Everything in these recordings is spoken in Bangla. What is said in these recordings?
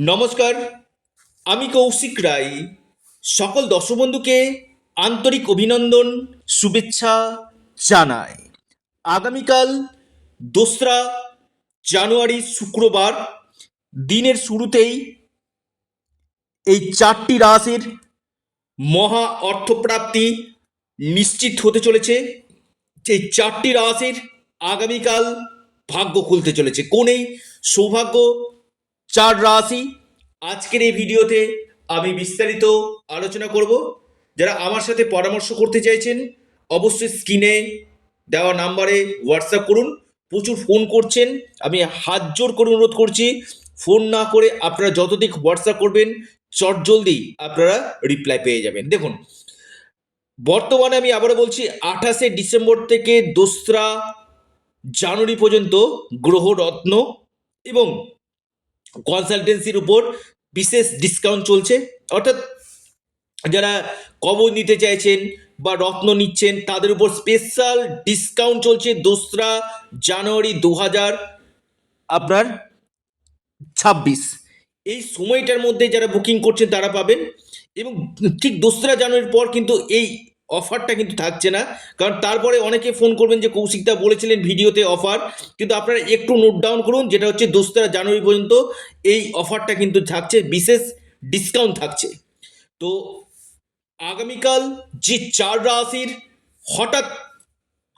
নমস্কার, আমি কৌশিক রায়। সকল দর্শক বন্ধুকে আন্তরিক অভিনন্দন, শুভেচ্ছা জানাই। আগামীকাল 2রা জানুয়ারি শুক্রবার দিনের শুরুতেই এই 4টি রাশির মহা অর্থপ্রাপ্তি নিশ্চিত হতে চলেছে। এই 4টি রাশির আগামীকাল ভাগ্য খুলতে চলেছে। কোন এই সৌভাগ্য 4 রাশি আজকের এই ভিডিওতে আমি বিস্তারিত আলোচনা করব। যারা আমার সাথে পরামর্শ করতে চাইছেন অবশ্যই স্ক্রিনে দেওয়া নাম্বারে হোয়াটসঅ্যাপ করুন। প্রচুর ফোন করছেন, আমি হাত জোর করে অনুরোধ করছি ফোন না করে আপনারা যতদিক হোয়াটসঅ্যাপ করবেন চটজলদি আপনারা রিপ্লাই পেয়ে যাবেন। দেখুন, বর্তমানে আমি আবারও বলছি 28শে ডিসেম্বর থেকে 2রা জানুয়ারি পর্যন্ত গ্রহরত্ন এবং কনসালটেন্সির উপর বিশেষ ডিসকাউন্ট চলছে। অর্থাৎ যারা কবর নিতে চাইছেন বা রত্ন নিচ্ছেন তাদের উপর স্পেশাল ডিসকাউন্ট চলছে 2রা জানুয়ারি 2026। এই সময়টার মধ্যে যারা বুকিং করছেন তারা পাবেন। এবং ঠিক 2রা জানুয়ারির পর কিন্তু এই অফারটা কিন্তু থাকছে না, কারণ তারপরে অনেকে ফোন করবেন যে কৌশিকদা বলেছিলেন ভিডিওতে অফার, কিন্তু আপনারা একটু নোট ডাউন করুন, যেটা হচ্ছে 2রা জানুয়ারি পর্যন্ত এই অফারটা কিন্তু থাকছে, বিশেষ ডিসকাউন্ট থাকছে। তো আগামীকাল যে 4 রাশির হঠাৎ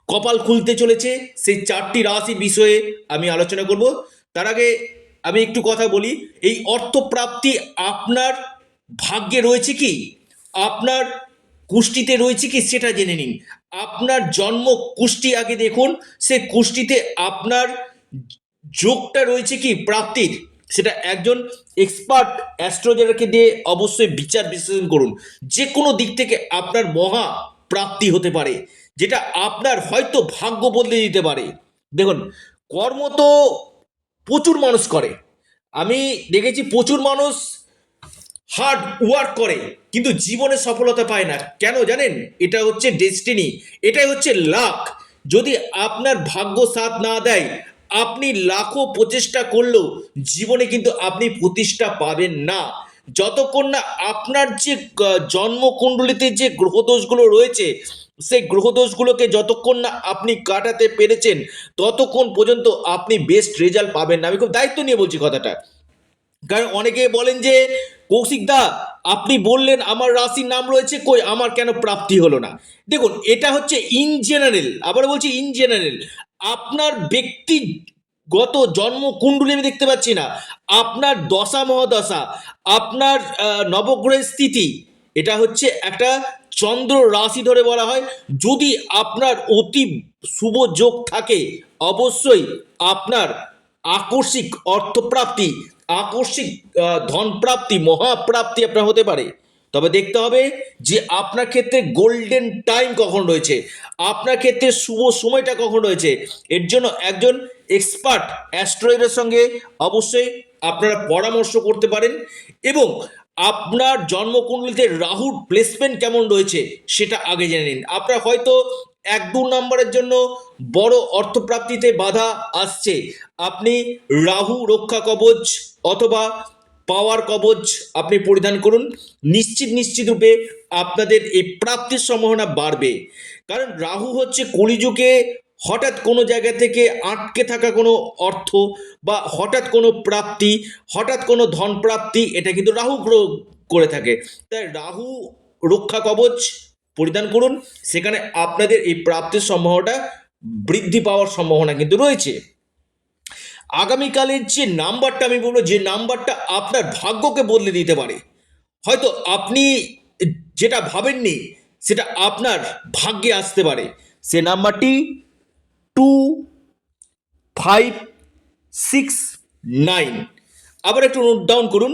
কপাল খুলতে চলেছে সেই 4টি রাশির বিষয়ে আমি আলোচনা করব। তার আগে আমি একটু কথা বলি, এই অর্থপ্রাপ্তি আপনার ভাগ্যে রয়েছে কি, আপনার কুষ্টিতে রয়েছে কি সেটা জেনে নিন। আপনার জন্ম কুষ্টি আগে দেখুন, সে কুষ্টিতে আপনার যোগটা রয়েছে কি প্রাপ্তির, সেটা একজন এক্সপার্ট অ্যাস্ট্রোলজারকে দিয়ে অবশ্যই বিচার বিশ্লেষণ করুন। যে কোনো দিক থেকে আপনার মহা প্রাপ্তি হতে পারে, যেটা আপনার হয়তো ভাগ্য বদলে দিতে পারে। দেখুন, কর্ম তো প্রচুর মানুষ করে, আমি দেখেছি প্রচুর মানুষ হার্ড ওয়ার্ক করে কিন্তু জীবনে সফলতা পায় না। কেন জানেন? এটা হচ্ছে ডেস্টিনি, এটাই হচ্ছে লাক। যদি আপনার ভাগ্য সাথ না দেয়, আপনি লাখো প্রচেষ্টা করলেও জীবনে কিন্তু আপনি প্রতিষ্ঠা পাবেন না। যতক্ষণ না আপনার যে জন্মকুণ্ডলিতে যে গ্রহদোষগুলো রয়েছে, সেই গ্রহদোষগুলোকে যতক্ষণ না আপনি কাটাতে পেরেছেন ততক্ষণ পর্যন্ত আপনি বেস্ট রেজাল্ট পাবেন না। আমি খুব দায়িত্ব নিয়ে বলছি কথাটা। কারণ অনেকে বলেন যে কৌশিক দা আপনি বললেন আমার রাশির নাম রয়েছে, কই আমার কেন প্রাপ্তি হলো না? দেখুন, এটা হচ্ছে ইন জেনারেল, আবার বলছি ইন জেনারেল। আপনার ব্যক্তিগত জন্ম কুণ্ডলী আমি দেখতে পাচ্ছি না, আপনার দশা মহাদশা, আপনার নবগ্রহের স্থিতি, এটা হচ্ছে একটা চন্দ্র রাশি ধরে বলা হয়। যদি আপনার অতি শুভ যোগ থাকে অবশ্যই আপনার আকস্মিক অর্থপ্রাপ্তি, আকস্মিক ধনপ্রাপ্তি, মহাপ্রাপ্তি আপনার হতে পারে। তবে দেখতে হবে যে আপনার ক্ষেত্রে গোল্ডেন টাইম কখন রয়েছে, আপনার ক্ষেত্রে শুভ সময়টা কখন রয়েছে। এর জন্য একজন এক্সপার্ট অ্যাস্ট্রোলজারের সঙ্গে অবশ্যই আপনারা পরামর্শ করতে পারেন। এবং আপনার জন্মকুণ্ডলিতে রাহুর প্লেসমেন্ট কেমন রয়েছে সেটা আগে জেনে নিন। আপনার হয়তো 1-2 নম্বরের জন্য বড় অর্থপ্রাপ্তিতে বাধা আসছে, আপনি রাহু রক্ষা কবচ অথবা পাওয়ার কবচ আপনি পরিধান করুন। নিশ্চিত রূপে আপনাদের এই প্রাপ্তির সম্ভাবনা বাড়বে। কারণ রাহু হচ্ছে কলিযুগে হঠাৎ কোনো জায়গা থেকে আটকে থাকা কোনো অর্থ বা হঠাৎ কোনো প্রাপ্তি, হঠাৎ কোনো ধন প্রাপ্তি, এটা কিন্তু রাহু করে থাকে। তাই রাহু রক্ষা কবচ পরিধান করুন, সেখানে আপনাদের এই প্রাপ্তির সম্ভাবনাটা বৃদ্ধি পাওয়ার সম্ভাবনা কিন্তু রয়েছে। আগামীকালের যে নাম্বারটা আমি বলবো, যে নাম্বারটা আপনার ভাগ্যকে বদলে দিতে পারে, হয়তো আপনি যেটা ভাবেননি সেটা আপনার ভাগ্যে আসতে পারে। সে নাম্বারটি 2569। আবার একটু নোট ডাউন করুন,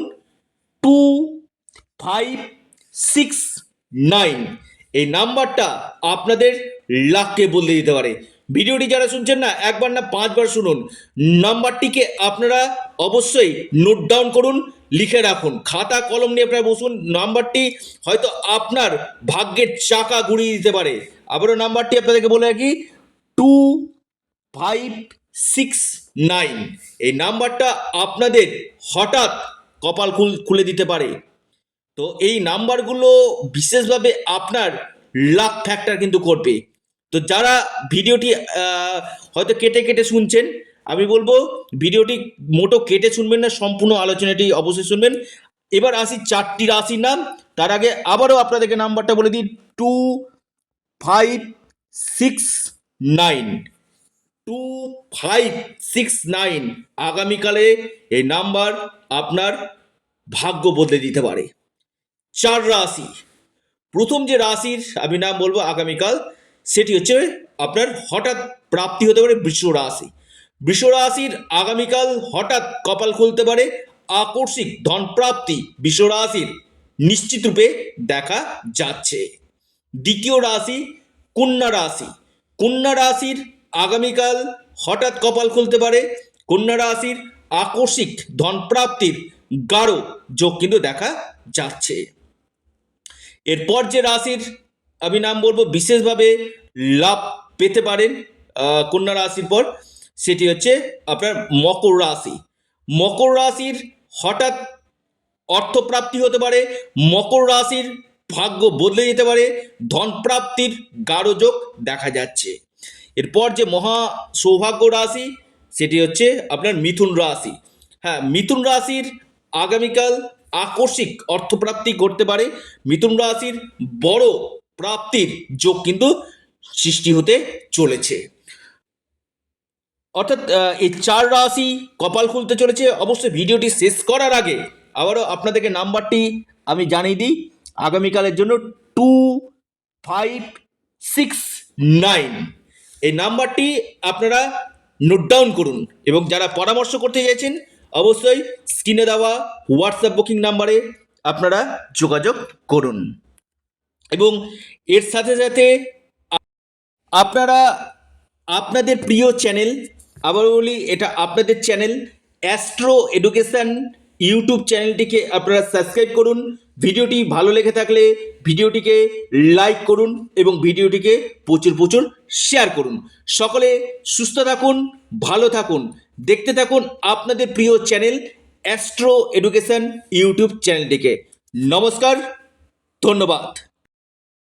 2569। এই নাম্বারটা আপনাদের লাককে বদলে দিতে পারে। ভিডিওটি যারা শুনছেন না, একবার না 5বার শুনুন। নাম্বারটিকে আপনারা অবশ্যই নোট ডাউন করুন, লিখে রাখুন, খাতা কলম নিয়ে আপনারা বসুন। নাম্বারটি হয়তো আপনার ভাগ্যের চাকা ঘুরিয়ে দিতে পারে। আবারও নাম্বারটি আপনাদেরকে বলে রাখি, 2569। এই নাম্বারটা আপনাদের হঠাৎ কপাল খুলে দিতে পারে। তো এই নাম্বারগুলো বিশেষভাবে আপনার লাক ফ্যাক্টর কিন্তু করবে। তো যারা ভিডিওটি হয়তো কেটে কেটে শুনছেন, আমি বলবো ভিডিওটি মোটো কেটে শুনবেন না, সম্পূর্ণ আলোচনাটি অবশ্যই শুনবেন। এবার আসি 4টি রাশির নাম। তার আগে আবারও আপনাদেরকে নাম্বারটা বলে দিই, 2569 2569। আগামীকালে এই নাম্বার আপনার ভাগ্য বদলে দিতে পারে। 4 রাশি। প্রথম যে রাশির আমি নাম বলবো আগামীকাল, সেটি হচ্ছে আপনার হঠাৎ প্রাপ্তি হতে পারে বৃষ রাশি। বৃষ রাশির আগামীকাল হঠাৎ কপাল খুলতে পারে, আকস্মিক ধন প্রাপ্তি বৃষ রাশির নিশ্চিত রূপে দেখা যাচ্ছে। দ্বিতীয় রাশি কন্যা রাশি। কন্যা রাশির আগামীকাল হঠাৎ কপাল খুলতে পারে, কন্যা রাশির আকস্মিক ধন প্রাপ্তির গাঢ় যোগ কিন্তু দেখা যাচ্ছে। এরপর যে রাশির আমি নাম বলবো বিশেষভাবে লাভ পেতে পারেন কন্যা রাশির পর, সেটি হচ্ছে আপনার মকর রাশি। মকর রাশির হঠাৎ অর্থপ্রাপ্তি হতে পারে, মকর রাশির ভাগ্য বদলে যেতে পারে, ধন প্রাপ্তির গাঢ় যোগ দেখা যাচ্ছে। এরপর যে মহা সৌভাগ্য রাশি সেটি হচ্ছে আপনার মিথুন রাশি। হ্যাঁ, মিথুন রাশির আগামীকাল আকস্মিক অর্থপ্রাপ্তি করতে পারে, মিথুন রাশির বড় প্রাপ্তির যোগ কিন্তু সৃষ্টি হতে চলেছে। অর্থাৎ এই 4 রাশি কপাল খুলতে চলেছে। অবশ্যই ভিডিওটি শেষ করার আগে আবারও আপনাদেরকে নাম্বারটি আমি জানিয়ে দিই আগামীকালের জন্য, 2569। এই নাম্বারটি আপনারা নোট ডাউন করুন এবং যারা পরামর্শ করতে চাইছেন অবশ্যই স্ক্রিনে দেওয়া হোয়াটসঅ্যাপ বুকিং নাম্বারে আপনারা যোগাযোগ করুন। এবং এর সাথে সাথে আপনারা আপনাদের প্রিয় চ্যানেল, আবার বলি এটা আপনাদের চ্যানেল অ্যাস্ট্রো এডুকেশন ইউটিউব চ্যানেলটিকে আপনারা সাবস্ক্রাইব করুন। ভিডিওটি ভালো লেগে থাকলে ভিডিওটিকে লাইক করুন এবং ভিডিওটিকে প্রচুর প্রচুর শেয়ার করুন। সকলে সুস্থ থাকুন, ভালো থাকুন, দেখতে থাকুন আপনাদের প্রিয় চ্যানেল অ্যাস্ট্রো এডুকেশন ইউটিউব চ্যানেলটিকে। নমস্কার, ধন্যবাদ।